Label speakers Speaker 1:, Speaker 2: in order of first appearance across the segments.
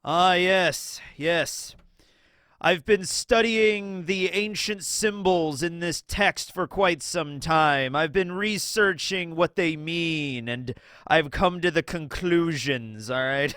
Speaker 1: Ah, yes, yes. I've been studying the ancient symbols in this text for quite some time. I've been researching what they mean, and I've come to the conclusions, all right?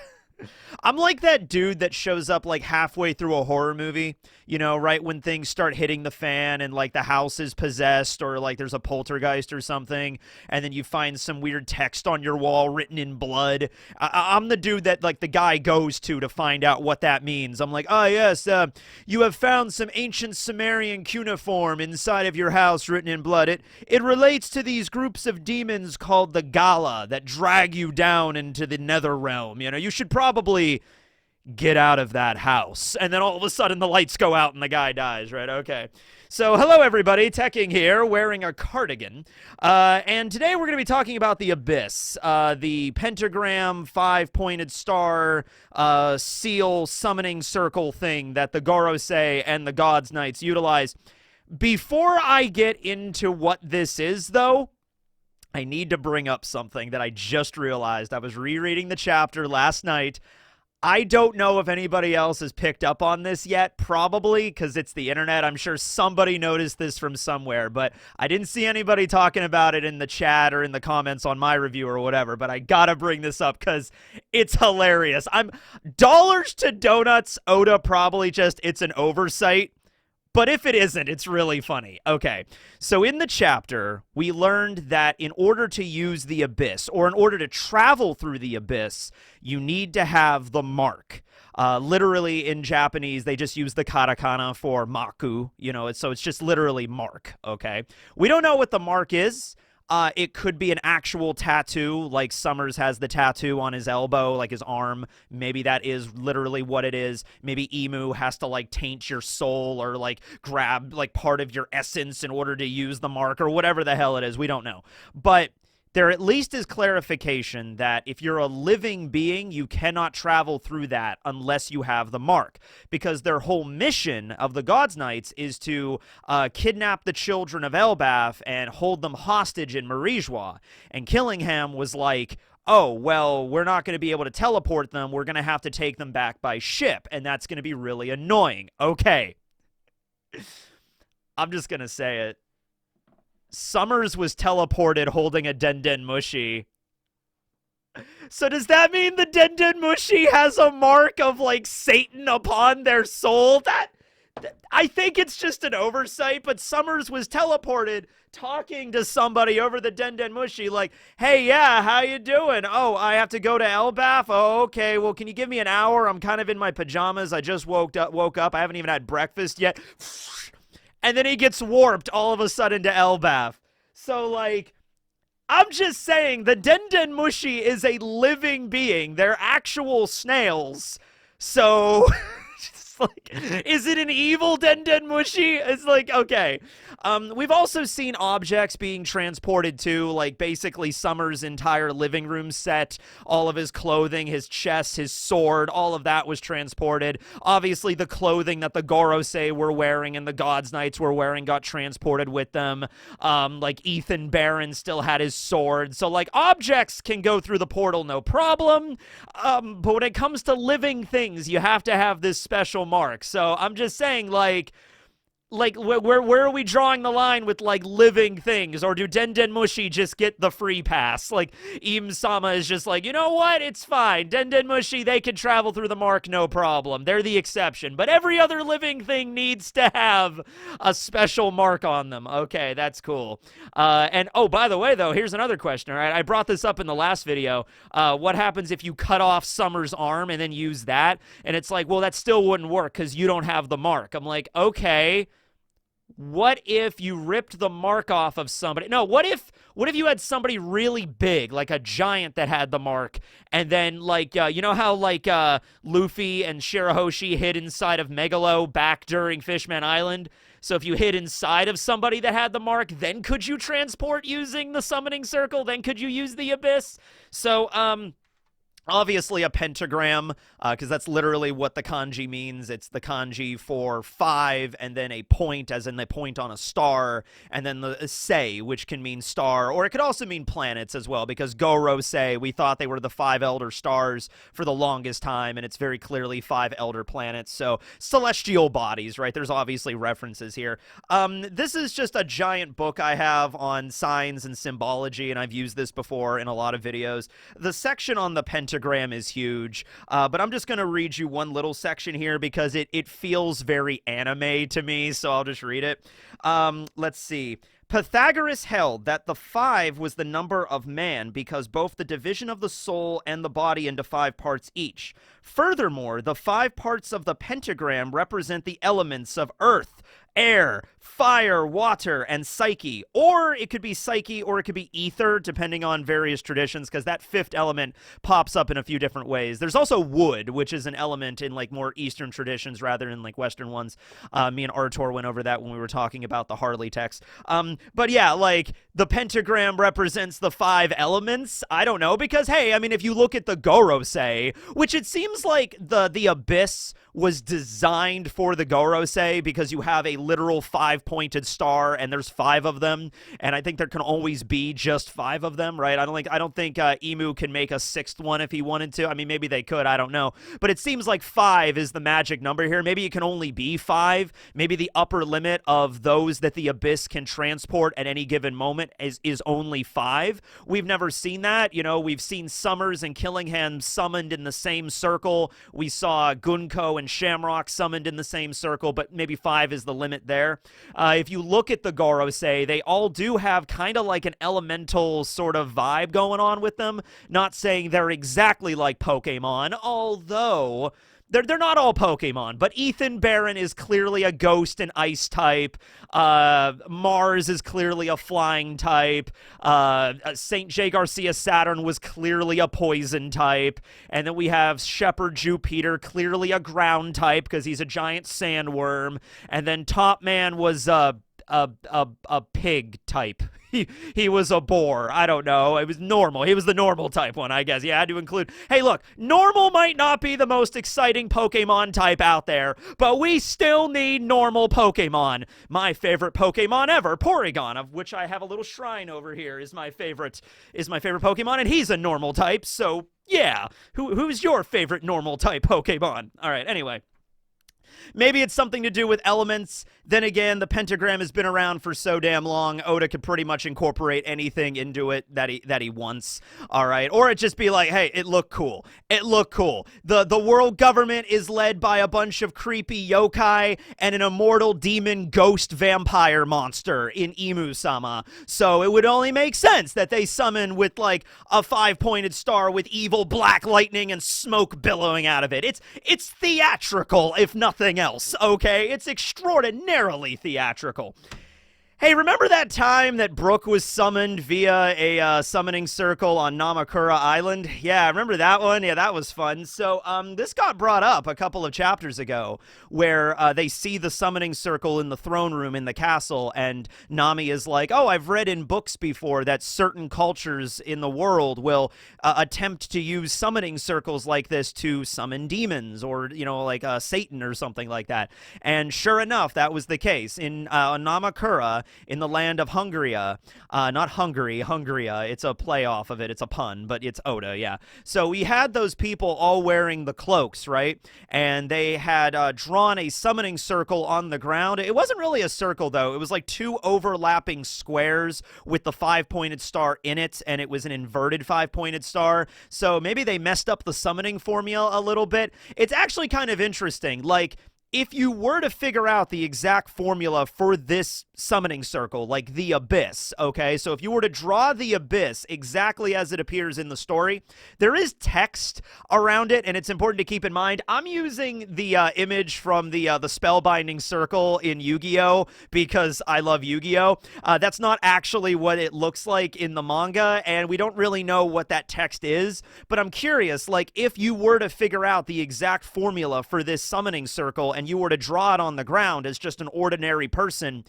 Speaker 1: I'm like that dude that shows up like halfway through a horror movie, right when things start hitting the fan and like the house is possessed or like there's a poltergeist or something, and then you find some weird text on your wall written in blood. I'm the dude that like the guy goes to find out what that means. I'm like, oh, yes, you have found some ancient Sumerian cuneiform inside of your house written in blood. It relates to these groups of demons called the Gala that drag you down into the nether realm. You should probably get out of that house. And then all of a sudden the lights go out and the guy dies, right? Okay. So hello everybody, Teching here, wearing a cardigan. And today we're going to be talking about the Abyss, the pentagram, five-pointed star, seal, summoning circle thing that the Gorosei and the Gods Knights utilize. Before I get into what this is, though, I need to bring up something that I just realized. I was rereading the chapter last night. I don't know if anybody else has picked up on this yet, probably because it's the internet. I'm sure somebody noticed this from somewhere, but I didn't see anybody talking about it in the chat or in the comments on my review or whatever, but I gotta bring this up because it's hilarious. I'm dollars to donuts, Oda probably just, it's an oversight. But if it isn't, it's really funny. Okay, so in the chapter, we learned that in order to use the Abyss, or in order to travel through the Abyss, you need to have the mark. Literally, in Japanese, they just use the katakana for maku, so it's just literally mark, okay? We don't know what the mark is. It could be an actual tattoo, like Summers has the tattoo on his elbow, like his arm. Maybe that is literally what it is. Maybe Emu has to, like, taint your soul or, like, grab, like, part of your essence in order to use the mark or whatever the hell it is. We don't know. But there at least is clarification that if you're a living being, you cannot travel through that unless you have the mark. Because their whole mission of the Gods Knights is to kidnap the children of Elbaf and hold them hostage in Marijwa. And Killingham was like, oh, well, we're not going to be able to teleport them. We're going to have to take them back by ship. And that's going to be really annoying. Okay. I'm just going to say it. Summers was teleported holding a Denden Mushi. So does that mean the Denden Mushi has a mark of, like, Satan upon their soul? I think it's just an oversight, but Summers was teleported talking to somebody over the Denden Mushi like, hey, yeah, how you doing? Oh, I have to go to Elbaf? Oh, okay, well, can you give me an hour? I'm kind of in my pajamas. I just woke up. I haven't even had breakfast yet. And then he gets warped all of a sudden to Elbaf. So, like, I'm just saying, the Denden Mushi is a living being. They're actual snails. So, it's like, is it an evil Denden Mushi? It's like, okay. We've also seen objects being transported too, like basically Summer's entire living room set, all of his clothing, his chest, his sword, all of that was transported. Obviously, the clothing that the Gorosei were wearing and the Gods Knights were wearing got transported with them. Like Ethan Barron still had his sword. So, like, objects can go through the portal, no problem. But when it comes to living things, you have to have this special mark. So I'm just saying, like where are we drawing the line with, like, living things? Or do Denden Mushi just get the free pass? Like, Im-sama is just like, you know what? It's fine. Denden Mushi, they can travel through the mark, no problem. They're the exception. But every other living thing needs to have a special mark on them. Okay, that's cool. And, oh, by the way, though, here's another question, all right? I brought this up in the last video. What happens if you cut off Summer's arm and then use that? And it's like, well, that still wouldn't work because you don't have the mark. I'm like, okay. What if you ripped the mark off of somebody? No, what if you had somebody really big, like a giant that had the mark, and then, like, you know how, like, Luffy and Shirahoshi hid inside of Megalo back during Fishman Island? So if you hid inside of somebody that had the mark, then could you transport using the summoning circle? Then could you use the Abyss? So, Obviously a pentagram, because that's literally what the kanji means. It's the kanji for 5, and then a point, as in the point on a star, and then the sei, which can mean star, or it could also mean planets as well, because Gorosei, we thought they were the 5 elder stars for the longest time, and it's very clearly 5 elder planets, so celestial bodies, right? There's obviously references here. This is just a giant book I have on signs and symbology, and I've used this before in a lot of videos. The section on the pentagram is huge, but I'm just going to read you one little section here because it feels very anime to me, so I'll just read it. Let's see. Pythagoras held that the 5 was the number of man because both the division of the soul and the body into 5 parts each. Furthermore, the 5 parts of the pentagram represent the elements of earth, air, fire, water, and psyche. Or it could be psyche or it could be ether, depending on various traditions, because that 5th element pops up in a few different ways. There's also wood, which is an element in like more Eastern traditions rather than like Western ones. Me and Artur went over that when we were talking about the Harley text. But yeah, like the pentagram represents the 5 elements. I don't know, because hey, I mean, if you look at the Gorosei, which it seems like the abyss was designed for the Gorosei because you have a literal 5-pointed star and there's 5 of them, and I think there can always be just 5 of them, right? I don't think Emu can make a 6th one if he wanted to. I mean, maybe they could, I don't know, but it seems like 5 is the magic number here. Maybe it can only be 5. Maybe the upper limit of those that the abyss can transport at any given moment is only 5. We've never seen that. You know, we've seen Summers and Killingham summoned in the same circle. We saw Gunko and Shamrock summoned in the same circle, but maybe 5 is the limit there. If you look at the Gorosei, they all do have kind of like an elemental sort of vibe going on with them. Not saying they're exactly like Pokemon, although they're not all Pokemon, but Ethan Barron is clearly a ghost and ice type. Mars is clearly a flying type. St. J. Garcia Saturn was clearly a poison type. And then we have Shepherd Jupiter, clearly a ground type because he's a giant sandworm. And then Top Man was a pig type. He was a boar. I don't know. It was normal. He was the normal type one, I guess. Yeah, I had to include. Hey, look, normal might not be the most exciting Pokemon type out there, but we still need normal Pokemon. My favorite Pokemon ever, Porygon, of which I have a little shrine over here, is my favorite Pokemon, and he's a normal type. So yeah, who's your favorite normal type Pokemon? All right. Anyway. Maybe it's something to do with elements. Then again, the pentagram has been around for so damn long, Oda could pretty much incorporate anything into it that he wants. All right. Or it just be like, hey, it looked cool. It looked cool. The world government is led by a bunch of creepy yokai and an immortal demon ghost vampire monster in Emu-sama. So it would only make sense that they summon with like a 5-pointed star with evil black lightning and smoke billowing out of it. It's theatrical, if nothing else, okay? It's extraordinarily theatrical. Hey, remember that time that Brook was summoned via a summoning circle on Namakura Island? Yeah, I remember that one. Yeah, that was fun. So this got brought up a couple of chapters ago where they see the summoning circle in the throne room in the castle, and Nami is like, oh, I've read in books before that certain cultures in the world will attempt to use summoning circles like this to summon demons or, you know, like Satan or something like that. And sure enough, that was the case. In Namakura, in the land of Hungaria, not Hungary, Hungaria, it's a play off of it, it's a pun, but it's Oda, yeah. So we had those people all wearing the cloaks, right? And they had drawn a summoning circle on the ground. It wasn't really a circle, though. It was like 2 overlapping squares with the 5-pointed star in it, and it was an inverted 5-pointed star. So maybe they messed up the summoning formula a little bit. It's actually kind of interesting. Like, if you were to figure out the exact formula for this summoning circle, like the Abyss, okay? So if you were to draw the Abyss exactly as it appears in the story, there is text around it, and it's important to keep in mind. I'm using the image from the spellbinding circle in Yu-Gi-Oh! Because I love Yu-Gi-Oh! That's not actually what it looks like in the manga, and we don't really know what that text is, but I'm curious, like, if you were to figure out the exact formula for this summoning circle and you were to draw it on the ground as just an ordinary person,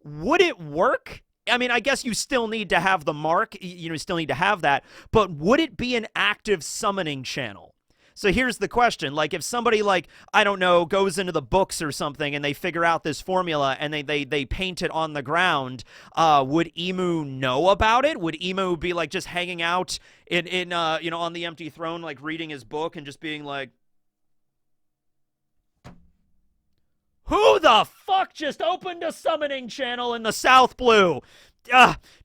Speaker 1: would it work? I mean, I guess you still need to have the mark, you still need to have that, but would it be an active summoning channel? So here's the question. Like, if somebody, like, I don't know, goes into the books or something and they figure out this formula and they paint it on the ground, would Emu know about it? Would Emu be, like, just hanging out on the empty throne, like, reading his book and just being like, who the fuck just opened a summoning channel in the South Blue?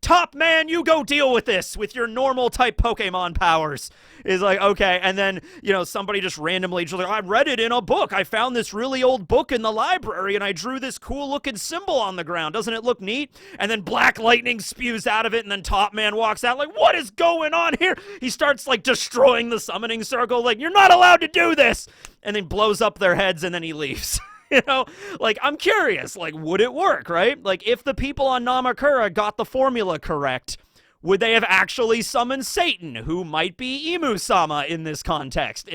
Speaker 1: Top man, you go deal with this with your normal type Pokemon powers. Is like, okay, and then, somebody just randomly just like, I read it in a book. I found this really old book in the library and I drew this cool looking symbol on the ground. Doesn't it look neat? And then black lightning spews out of it and then Top Man walks out like, what is going on here? He starts like destroying the summoning circle, like, you're not allowed to do this, and then blows up their heads and then he leaves. Like, I'm curious, like, would it work, right? Like, if the people on Namakura got the formula correct, would they have actually summoned Satan, who might be Emu-sama in this context?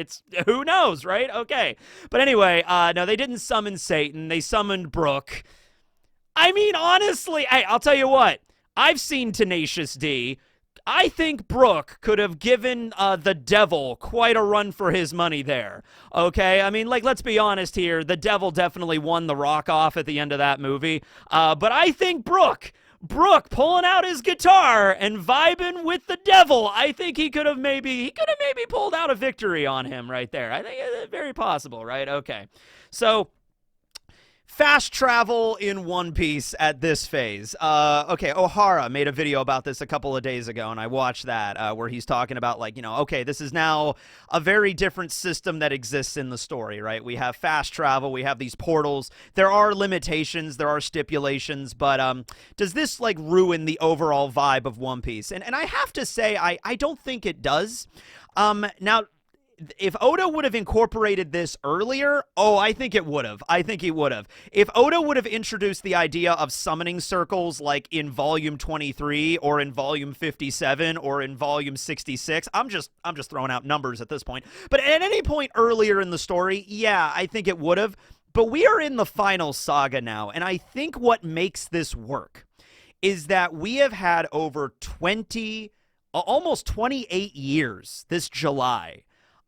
Speaker 1: Who knows, right? Okay. But anyway, no, they didn't summon Satan. They summoned Brook. I mean, honestly, hey, I'll tell you what. I've seen Tenacious D. I think Brook could have given the devil quite a run for his money there, okay? I mean, like, let's be honest here. The devil definitely won the rock off at the end of that movie. But I think Brook pulling out his guitar and vibing with the devil, I think he could have maybe pulled out a victory on him right there. I think it's very possible, right? Okay. So, fast travel in One Piece at this phase. Okay, Ohara made a video about this a couple of days ago, and I watched that, where he's talking about, like, okay, this is now a very different system that exists in the story, right? We have fast travel, we have these portals. There are limitations, there are stipulations, but does this, like, ruin the overall vibe of One Piece? And I have to say, I don't think it does. Now, if Oda would have incorporated this earlier, I think it would have. I think he would have. If Oda would have introduced the idea of summoning circles like in volume 23 or in volume 57 or in volume 66, I'm just throwing out numbers at this point. But at any point earlier in the story, yeah, I think it would have. But we are in the final saga now, and I think what makes this work is that we have had over almost 28 years this July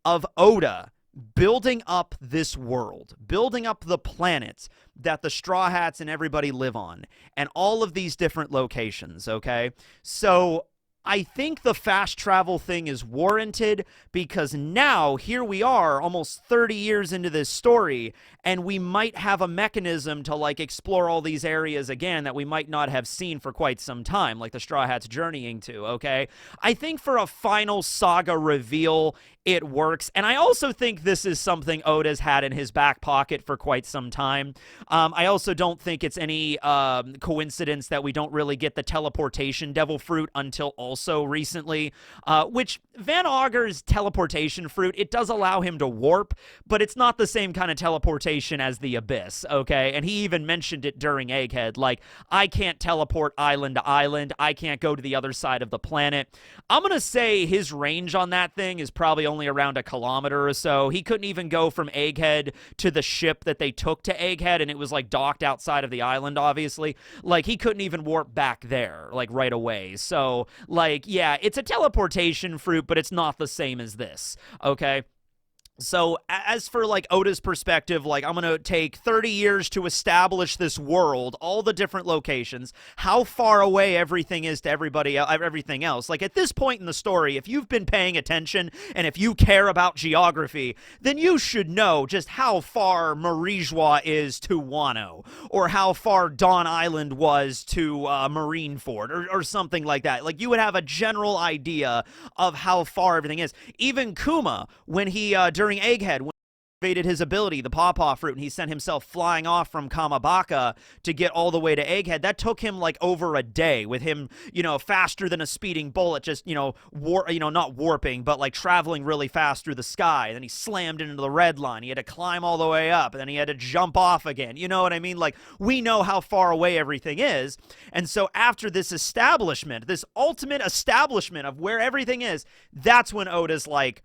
Speaker 1: of Oda building up this world, building up the planets that the Straw Hats and everybody live on, and all of these different locations, okay? So I think the fast travel thing is warranted because now here we are almost 30 years into this story, and we might have a mechanism to, like, explore all these areas again that we might not have seen for quite some time, like the Straw Hats journeying to, okay? I think for a final saga reveal, it works, and I also think this is something Oda's had in his back pocket for quite some time. I also don't think it's any coincidence that we don't really get the teleportation devil fruit until also recently, which Van Augur's teleportation fruit, it does allow him to warp, but it's not the same kind of teleportation as the Abyss, okay? And he even mentioned it during Egghead, like, I can't teleport island to island, I can't go to the other side of the planet. I'm gonna say his range on that thing is probably only around a kilometer or so. He couldn't even go from Egghead to the ship that they took to Egghead, and it was, like, docked outside of the island, obviously. Like, he couldn't even warp back there, like, right away. So, like, yeah, it's a teleportation fruit, but it's not the same as this, okay? So, as for, like, Oda's perspective, like, I'm gonna take 30 years to establish this world, all the different locations, how far away everything is to everything else. Like, at this point in the story, if you've been paying attention, and if you care about geography, then you should know just how far Marijua is to Wano, or how far Dawn Island was to Marineford, or something like that. Like, you would have a general idea of how far everything is. Even Kuma, when he, during Egghead, when he activated his ability, the Pawpaw Fruit, and he sent himself flying off from Kamabaka to get all the way to Egghead, that took him, like, over a day, with him, faster than a speeding bullet, just, not warping, but, like, traveling really fast through the sky. Then he slammed into the red line. He had to climb all the way up, and then he had to jump off again. You know what I mean? Like, we know how far away everything is, and so after this establishment, this ultimate establishment of where everything is, that's when Oda's like,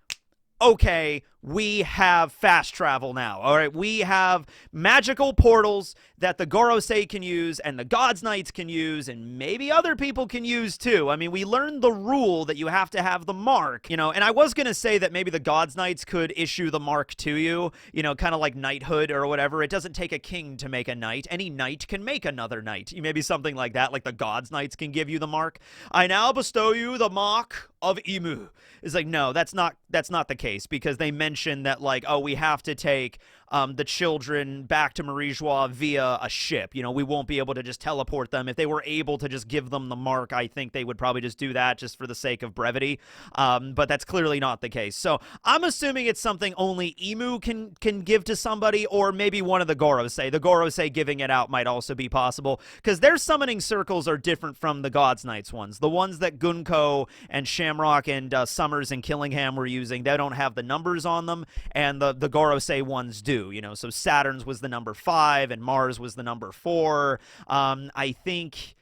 Speaker 1: okay, we have fast travel now. All right, we have magical portals that the Gorosei can use and the God's Knights can use and maybe other people can use too. I mean, we learned the rule that you have to have the mark, you know, and I was going to say that maybe the God's Knights could issue the mark to you, you know, kind of like knighthood or whatever. It doesn't take a king to make a knight. Any knight can make another knight. Maybe something like that, like the God's Knights can give you the mark. I now bestow you the mark of Imu. It's like, no, that's not the case, because they mention that, like, oh, we have to take the children back to Marie-Joie via a ship. You know, we won't be able to just teleport them. If they were able to just give them the mark, I think they would probably just do that just for the sake of brevity. But that's clearly not the case. So I'm assuming it's something only Imu can give to somebody, or maybe one of the Gorosei. The Gorosei giving it out might also be possible, because their summoning circles are different from the God's Knights ones. The ones that Gunko and Shamrock and Summers and Killingham were using, they don't have the numbers on them, and the Gorosei ones do. You know, so Saturn's was the number 5 and Mars was the number 4. I think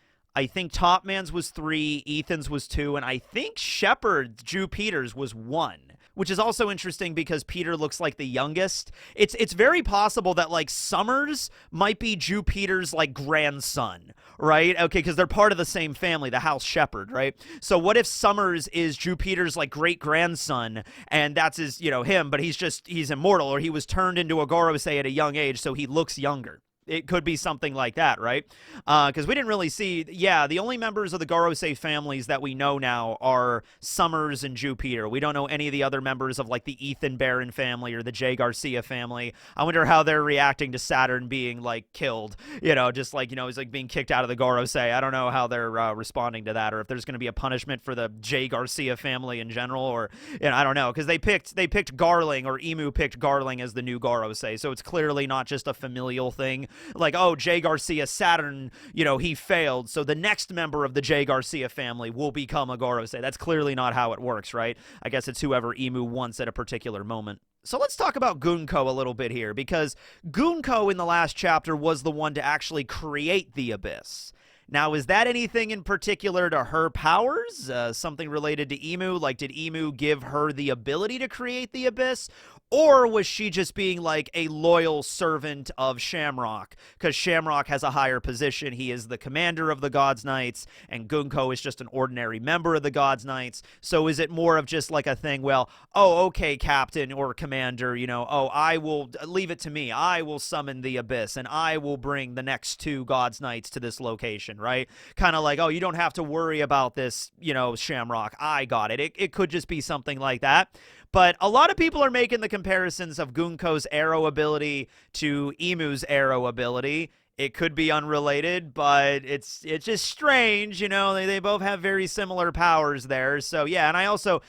Speaker 1: Top Man's was 3, Ethan's was 2, and I think Shepard, Drew Peters, was 1. Which is also interesting because Peter looks like the youngest. It's very possible that, like, Summers might be Drew Peters' like grandson, right? Okay, because they're part of the same family, the House Shepard, right? So what if Summers is Drew Peters' like great grandson, and that's his, you know, him, but he's immortal, or he was turned into a Gorosei at a young age, so he looks younger. It could be something like that, right? Because we didn't really see, the only members of the Gorosei families that we know now are Summers and Jupiter. We don't know any of the other members of, like, the Ethan Barron family or the Jay Garcia family. I wonder how they're reacting to Saturn being, like, killed, you know, just like, you know, he's like being kicked out of the Gorosei. I don't know how they're responding to that, or if there's going to be a punishment for the Jay Garcia family in general, or, you know, I don't know, because they picked Garling, or Emu picked Garling as the new Gorosei, so it's clearly not just a familial thing. Like, oh, Jay Garcia, Saturn, you know, he failed, so the next member of the Jay Garcia family will become a Gorosei. That's clearly not how it works, right? I guess it's whoever Emu wants at a particular moment. So let's talk about Gunko a little bit here, because Gunko in the last chapter was the one to actually create the Abyss. Now, is that anything in particular to her powers? Something related to Emu? Like, did Emu give her the ability to create the Abyss? Or was she just being like a loyal servant of Shamrock? Because Shamrock has a higher position. He is the commander of the God's Knights, and Gunko is just an ordinary member of the God's Knights. So is it more of just like a thing, well, oh, okay, Captain or Commander, you know, oh, I will leave it to me. I will summon the Abyss, and I will bring the next 2 God's Knights to this location, right? Kind of like, oh, you don't have to worry about this, you know, Shamrock. I got it. It could just be something like that. But a lot of people are making the comparisons of Gunko's arrow ability to Emu's arrow ability. It could be unrelated, but it's just strange, you know. They both have very similar powers there. So, yeah, and I also,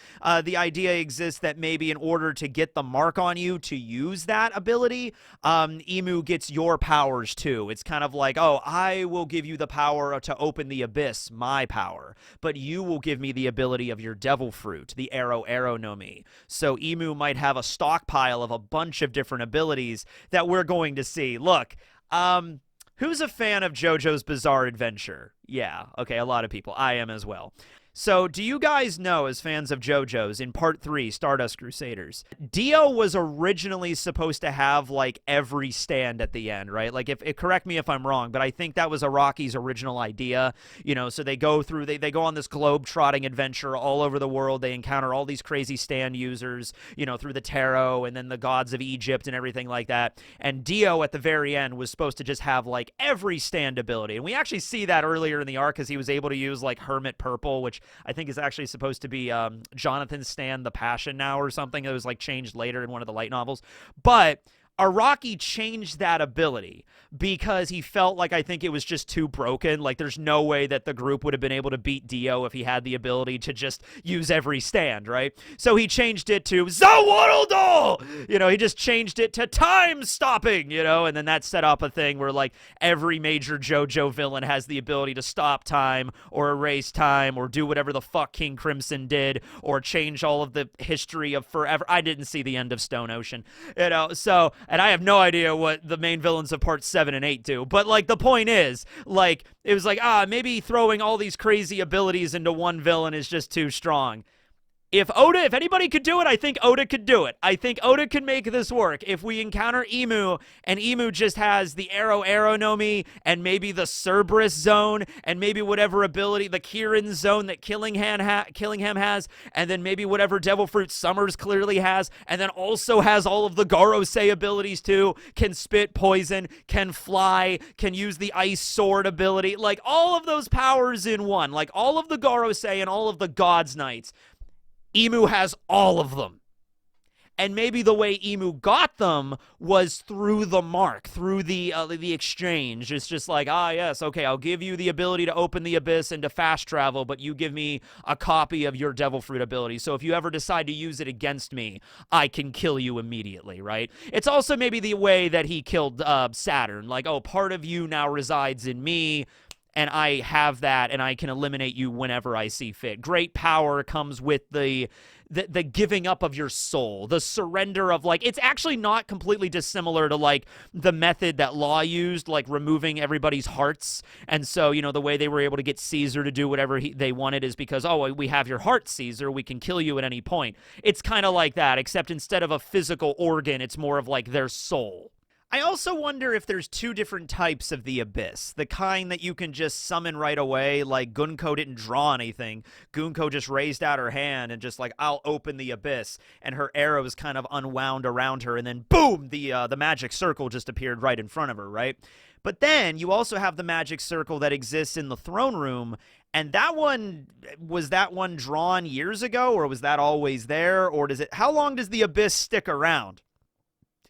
Speaker 1: the idea exists that maybe in order to get the mark on you to use that ability, Emu gets your powers too. It's kind of like, oh, I will give you the power to open the Abyss, my power, but you will give me the ability of your devil fruit, the arrow no Mi. So Emu might have a stockpile of a bunch of different abilities that we're going to see. Look, who's a fan of JoJo's Bizarre Adventure? Yeah, okay, a lot of people. I am as well. So, do you guys know, as fans of JoJo's, in Part 3, Stardust Crusaders, Dio was originally supposed to have, like, every stand at the end, right? Like, correct me if I'm wrong, but I think that was Araki's original idea, you know, so they go through, they go on this globe-trotting adventure all over the world, they encounter all these crazy stand users, you know, through the tarot, and then the gods of Egypt and everything like that, and Dio, at the very end, was supposed to just have, like, every stand ability, and we actually see that earlier in the arc, because he was able to use, like, Hermit Purple, which I think is actually supposed to be Jonathan Stan the Passion now or something. It was like changed later in one of the light novels. But Araki changed that ability because he felt like, I think it was just too broken. Like, there's no way that the group would have been able to beat Dio if he had the ability to just use every stand, right? So he changed it to Zawaddle! You know, he just changed it to time stopping, you know, and then that set up a thing where, like, every major JoJo villain has the ability to stop time or erase time or do whatever the fuck King Crimson did or change all of the history of forever. I didn't see the end of Stone Ocean, you know, so... And I have no idea what the main villains of Part 7 and 8 do. But, like, the point is, like, it was like, maybe throwing all these crazy abilities into one villain is just too strong. If anybody could do it, I think Oda could do it. I think Oda could make this work. If we encounter Emu, and Emu just has the Arrow no Mi, and maybe the Cerberus zone, and maybe whatever ability, the Kirin zone that Killingham has, and then maybe whatever Devil Fruit Summers clearly has, and then also has all of the Gorosei abilities too, can spit poison, can fly, can use the Ice Sword ability, like all of those powers in one, like all of the Gorosei and all of the God's Knights. Emu has all of them. And maybe the way Emu got them was through the mark, through the exchange. It's just like, yes, okay, I'll give you the ability to open the abyss and to fast travel, but you give me a copy of your Devil Fruit ability. So if you ever decide to use it against me, I can kill you immediately, right? It's also maybe the way that he killed Saturn. Like, part of you now resides in me, and I have that, and I can eliminate you whenever I see fit. Great power comes with the giving up of your soul, the surrender of, like, it's actually not completely dissimilar to, like, the method that Law used, like, removing everybody's hearts. And so, the way they were able to get Caesar to do whatever they wanted is because, we have your heart, Caesar, we can kill you at any point. It's kind of like that, except instead of a physical organ, it's more of, like, their soul. I also wonder if there's two different types of the Abyss. The kind that you can just summon right away, like Gunko didn't draw anything. Gunko just raised out her hand and just like, I'll open the Abyss. And her arrows kind of unwound around her, and then boom, the magic circle just appeared right in front of her, right? But then you also have the magic circle that exists in the throne room, and was that one drawn years ago, or was that always there? Or how long does the Abyss stick around?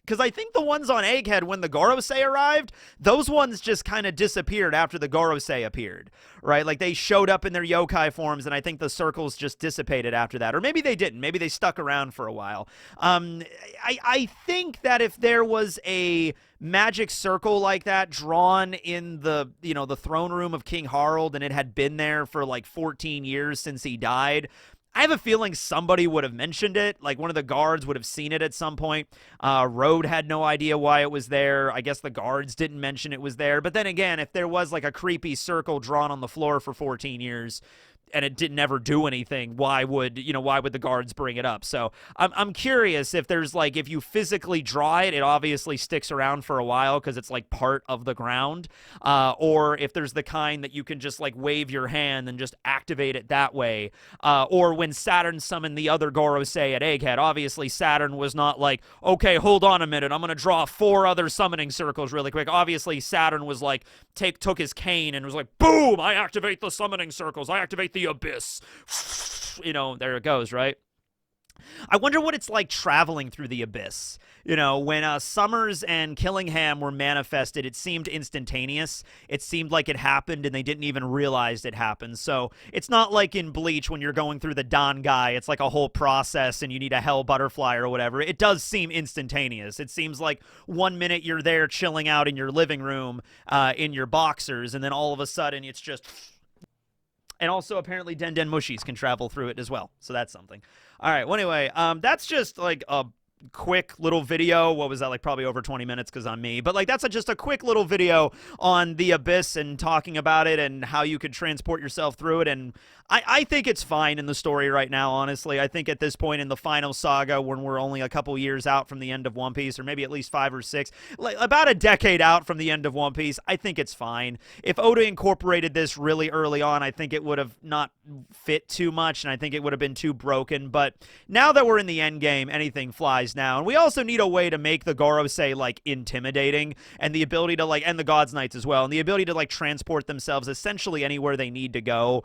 Speaker 1: Because I think the ones on Egghead, when the Gorosei arrived, those ones just kind of disappeared after the Gorosei appeared, right? Like, they showed up in their yokai forms, and I think the circles just dissipated after that. Or maybe they didn't. Maybe they stuck around for a while. I think that if there was a magic circle like that drawn in the throne room of King Harald, and it had been there for like 14 years since he died, I have a feeling somebody would have mentioned it. Like, one of the guards would have seen it at some point. Road had no idea why it was there. I guess the guards didn't mention it was there. But then again, if there was like a creepy circle drawn on the floor for 14 years and it didn't ever do anything, why would the guards bring it up? So I'm curious if there's like, if you physically draw it, it obviously sticks around for a while because it's like part of the ground, or if there's the kind that you can just like wave your hand and just activate it that way, or when Saturn summoned the other Gorosei at Egghead, obviously Saturn was not like, okay, hold on a minute, I'm gonna draw 4 other summoning circles really quick. Obviously Saturn was like, took his cane and was like, boom, I activate the summoning circles, I activate the Abyss. There it goes, right? I wonder what it's like traveling through the Abyss. When Summers and Killingham were manifested, it seemed instantaneous. It seemed like it happened and they didn't even realize it happened. So it's not like in Bleach when you're going through the Dangai. It's like a whole process and you need a hell butterfly or whatever. It does seem instantaneous. It seems like 1 minute you're there chilling out in your living room in your boxers, and then all of a sudden it's just... And also, apparently, Den Mushis can travel through it as well. So that's something. All right. Well, anyway, that's just like a quick little video. What was that, like probably over 20 minutes because I'm me. But like that's just a quick little video on the Abyss and talking about it and how you could transport yourself through it. And I think it's fine in the story right now, honestly. I think at this point in the final saga, when we're only a couple years out from the end of One Piece, or maybe at least 5 or 6, like about a decade out from the end of One Piece, I think it's fine. If Oda incorporated this really early on, I think it would have not fit too much, and I think it would have been too broken. But now that we're in the end game, anything flies now. And we also need a way to make the Gorosei, like, intimidating, and the ability to, like, and the God's Knights as well, and the ability to, like, transport themselves essentially anywhere they need to go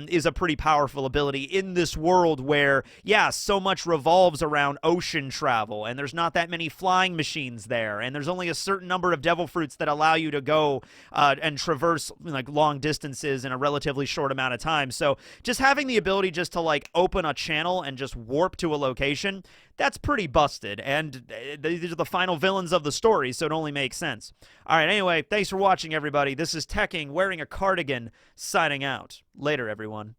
Speaker 1: is a pretty powerful ability in this world where, yeah, so much revolves around ocean travel, and there's not that many flying machines there, and there's only a certain number of devil fruits that allow you to go and traverse, like, long distances in a relatively short amount of time. So just having the ability just to, like, open a channel and just warp to a location, that's pretty busted, and these are the final villains of the story, so it only makes sense. All right, anyway, thanks for watching, everybody. This is Tekking wearing a cardigan, signing out. Later, everyone.